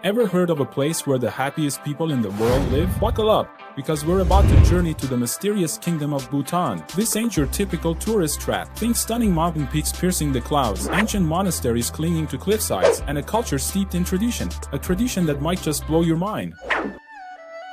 Ever heard of a place where the happiest people in the world live? Buckle up, because we're about to journey to the mysterious kingdom of Bhutan. This ain't your typical tourist trap. Think stunning mountain peaks piercing the clouds, ancient monasteries clinging to cliffsides, and a culture steeped in tradition. A tradition that might just blow your mind.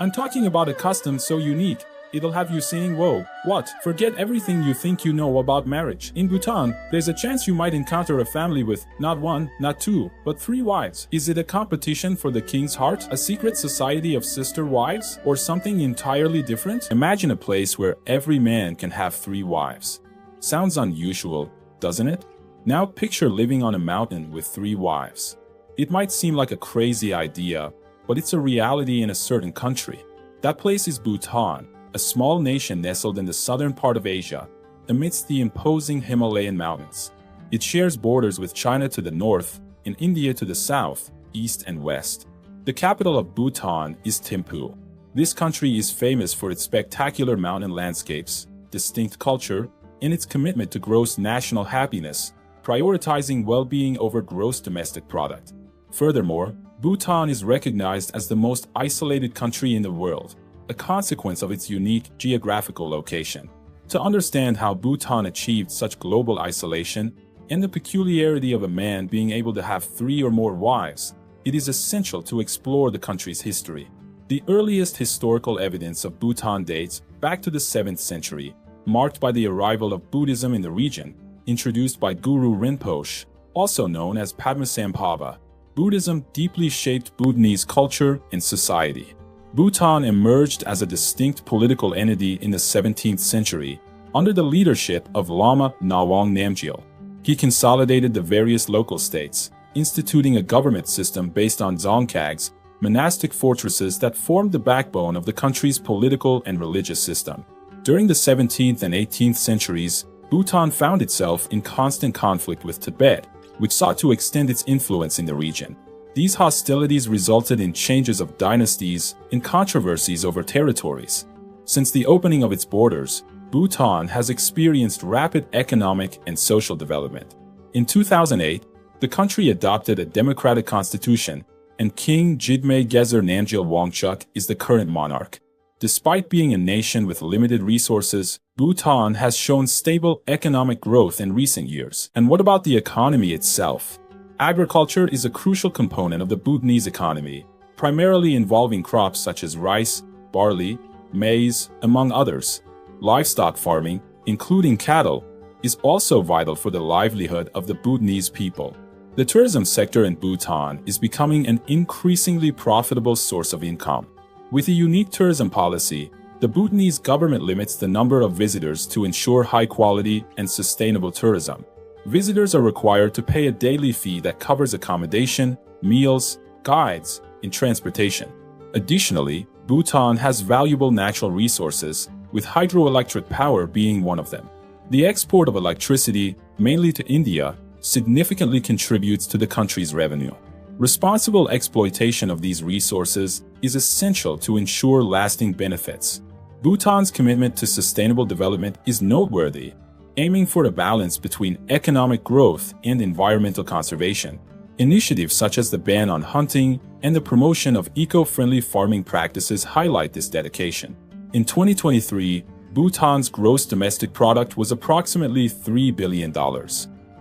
I'm talking about a custom so unique, it'll have you saying, whoa, what? Forget everything you think you know about marriage. In Bhutan, there's a chance you might encounter a family with not one, not two, but 3 wives. Is it a competition for the king's heart? A secret society of sister wives? Or something entirely different? Imagine a place where every man can have 3 wives. Sounds unusual, doesn't it? Now picture living on a mountain with 3 wives. It might seem like a crazy idea, but it's a reality in a certain country. That place is Bhutan, a small nation nestled in the southern part of Asia, amidst the imposing Himalayan mountains. It shares borders with China to the north and India to the south, east and west. The capital of Bhutan is Thimphu. This country is famous for its spectacular mountain landscapes, distinct culture, and its commitment to gross national happiness, prioritizing well-being over gross domestic product. Furthermore, Bhutan is recognized as the most isolated country in the world, a consequence of its unique geographical location. To understand how Bhutan achieved such global isolation and the peculiarity of a man being able to have 3 or more wives, it is essential to explore the country's history. The earliest historical evidence of Bhutan dates back to the 7th century, marked by the arrival of Buddhism in the region, introduced by Guru Rinpoche, also known as Padmasambhava. Buddhism deeply shaped Bhutanese culture and society. Bhutan emerged as a distinct political entity in the 17th century under the leadership of Lama Nawang Namgyal. He consolidated the various local states, instituting a government system based on dzongkhags, monastic fortresses that formed the backbone of the country's political and religious system. During the 17th and 18th centuries, Bhutan found itself in constant conflict with Tibet, which sought to extend its influence in the region. These hostilities resulted in changes of dynasties and controversies over territories. Since the opening of its borders, Bhutan has experienced rapid economic and social development. In 2008, the country adopted a democratic constitution, and King Jigme Gezer Namgyal Wangchuk is the current monarch. Despite being a nation with limited resources, Bhutan has shown stable economic growth in recent years. And what about the economy itself? Agriculture is a crucial component of the Bhutanese economy, primarily involving crops such as rice, barley, maize, among others. Livestock farming, including cattle, is also vital for the livelihood of the Bhutanese people. The tourism sector in Bhutan is becoming an increasingly profitable source of income. With a unique tourism policy, the Bhutanese government limits the number of visitors to ensure high-quality and sustainable tourism. Visitors are required to pay a daily fee that covers accommodation, meals, guides, and transportation. Additionally, Bhutan has valuable natural resources, with hydroelectric power being one of them. The export of electricity, mainly to India, significantly contributes to the country's revenue. Responsible exploitation of these resources is essential to ensure lasting benefits. Bhutan's commitment to sustainable development is noteworthy, aiming for a balance between economic growth and environmental conservation. Initiatives such as the ban on hunting and the promotion of eco-friendly farming practices highlight this dedication. In 2023, Bhutan's gross domestic product was approximately $3 billion.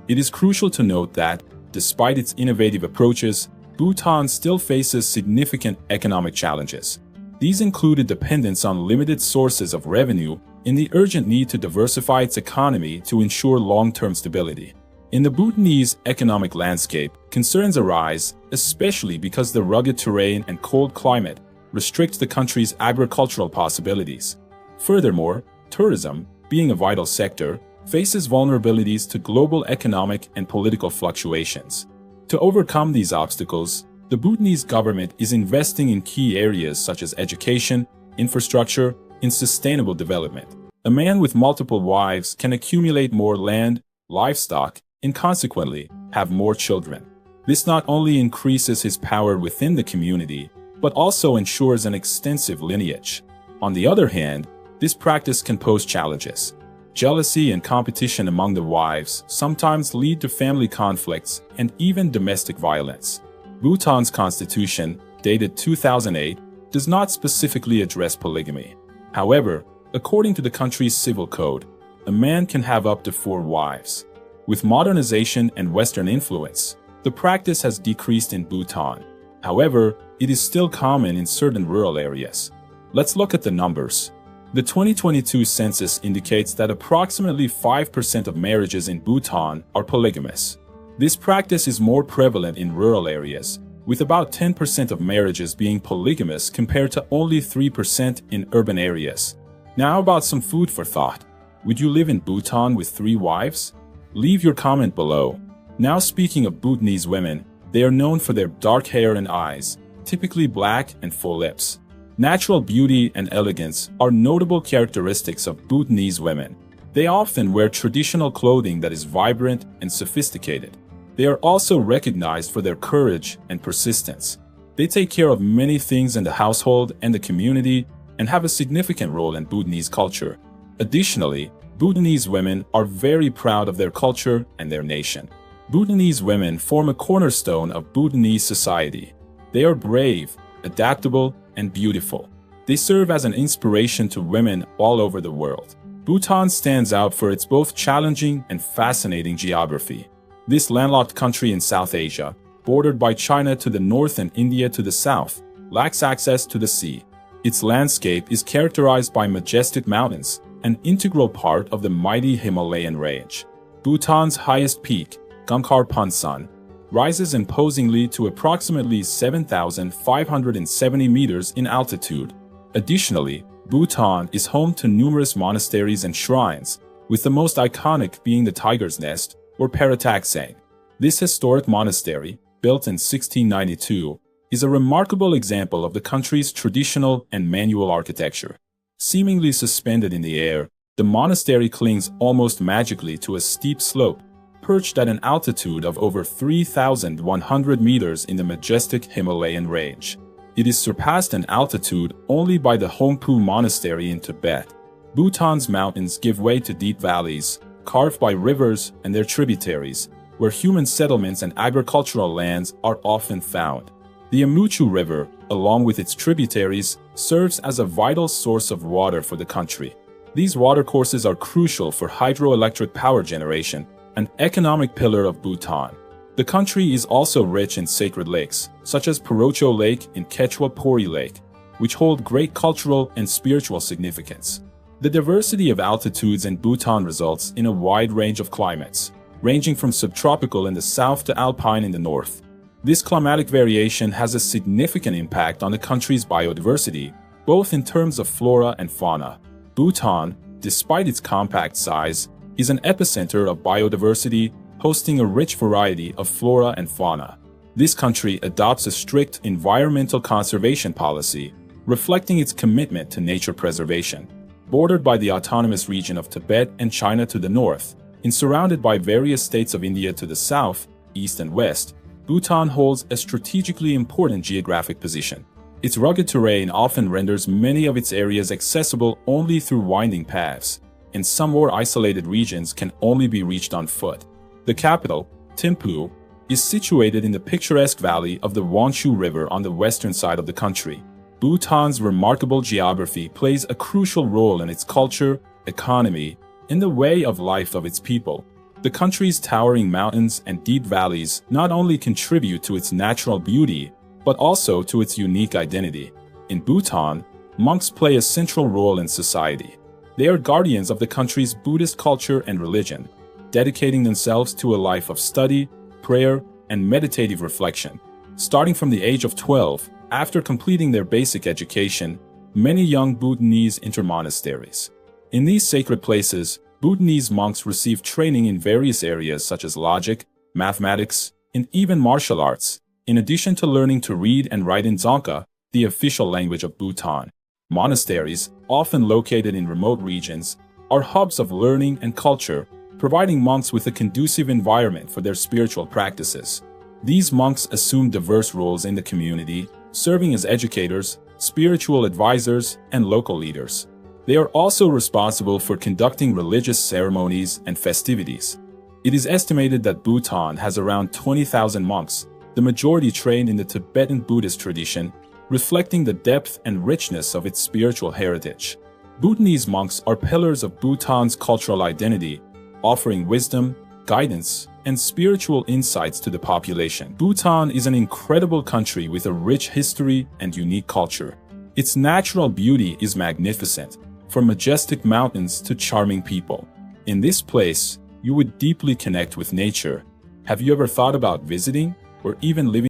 It is crucial to note that, despite its innovative approaches, Bhutan still faces significant economic challenges. These include a dependence on limited sources of revenue and the urgent need to diversify its economy to ensure long-term stability. In the Bhutanese economic landscape, concerns arise, especially because the rugged terrain and cold climate restrict the country's agricultural possibilities. Furthermore, tourism, being a vital sector, faces vulnerabilities to global economic and political fluctuations. To overcome these obstacles, the Bhutanese government is investing in key areas such as education, infrastructure, and sustainable development. A man with multiple wives can accumulate more land, livestock, and consequently have more children. This not only increases his power within the community, but also ensures an extensive lineage. On the other hand, this practice can pose challenges. Jealousy and competition among the wives sometimes lead to family conflicts and even domestic violence. Bhutan's constitution, dated 2008, does not specifically address polygamy. However, according to the country's civil code, a man can have up to 4 wives. With modernization and Western influence, the practice has decreased in Bhutan. However, it is still common in certain rural areas. Let's look at the numbers. The 2022 census indicates that approximately 5% of marriages in Bhutan are polygamous. This practice is more prevalent in rural areas, with about 10% of marriages being polygamous compared to only 3% in urban areas. Now about some food for thought. Would you live in Bhutan with 3 wives? Leave your comment below. Now speaking of Bhutanese women, they are known for their dark hair and eyes, typically black and full lips. Natural beauty and elegance are notable characteristics of Bhutanese women. They often wear traditional clothing that is vibrant and sophisticated. They are also recognized for their courage and persistence. They take care of many things in the household and the community and have a significant role in Bhutanese culture. Additionally, Bhutanese women are very proud of their culture and their nation. Bhutanese women form a cornerstone of Bhutanese society. They are brave, adaptable, and beautiful. They serve as an inspiration to women all over the world. Bhutan stands out for its both challenging and fascinating geography. This landlocked country in South Asia, bordered by China to the north and India to the south, lacks access to the sea. Its landscape is characterized by majestic mountains, an integral part of the mighty Himalayan range. Bhutan's highest peak, Gangkhar Pansan, rises imposingly to approximately 7,570 meters in altitude. Additionally, Bhutan is home to numerous monasteries and shrines, with the most iconic being the Tiger's Nest, or Parataksang. This historic monastery, built in 1692, is a remarkable example of the country's traditional and manual architecture. Seemingly suspended in the air, the monastery clings almost magically to a steep slope, perched at an altitude of over 3,100 meters in the majestic Himalayan range. It is surpassed in altitude only by the Hongpu Monastery in Tibet. Bhutan's mountains give way to deep valleys, carved by rivers and their tributaries, where human settlements and agricultural lands are often found. The Amuchu River, along with its tributaries, serves as a vital source of water for the country. These watercourses are crucial for hydroelectric power generation, an economic pillar of Bhutan. The country is also rich in sacred lakes, such as Parocho Lake and Quechua Pori Lake, which hold great cultural and spiritual significance. The diversity of altitudes in Bhutan results in a wide range of climates, ranging from subtropical in the south to alpine in the north. This climatic variation has a significant impact on the country's biodiversity, both in terms of flora and fauna. Bhutan, despite its compact size, is an epicenter of biodiversity, hosting a rich variety of flora and fauna. This country adopts a strict environmental conservation policy, reflecting its commitment to nature preservation. Bordered by the autonomous region of Tibet and China to the north, and surrounded by various states of India to the south, east and west, Bhutan holds a strategically important geographic position. Its rugged terrain often renders many of its areas accessible only through winding paths, and some more isolated regions can only be reached on foot. The capital, Thimphu, is situated in the picturesque valley of the Wanshu River on the western side of the country. Bhutan's remarkable geography plays a crucial role in its culture, economy, and the way of life of its people. The country's towering mountains and deep valleys not only contribute to its natural beauty, but also to its unique identity. In Bhutan, monks play a central role in society. They are guardians of the country's Buddhist culture and religion, dedicating themselves to a life of study, prayer, and meditative reflection. Starting from the age of 12, after completing their basic education, many young Bhutanese enter monasteries. In these sacred places, Bhutanese monks receive training in various areas such as logic, mathematics, and even martial arts, in addition to learning to read and write in Dzongkha, the official language of Bhutan. Monasteries, often located in remote regions, are hubs of learning and culture, providing monks with a conducive environment for their spiritual practices. These monks assume diverse roles in the community, serving as educators, spiritual advisors, and local leaders. They are also responsible for conducting religious ceremonies and festivities. It is estimated that Bhutan has around 20,000 monks, the majority trained in the Tibetan Buddhist tradition, reflecting the depth and richness of its spiritual heritage. Bhutanese monks are pillars of Bhutan's cultural identity, offering wisdom, guidance, and spiritual insights to the population. Bhutan is an incredible country with a rich history and unique culture. Its natural beauty is magnificent, from majestic mountains to charming people. In this place, you would deeply connect with nature. Have you ever thought about visiting or even living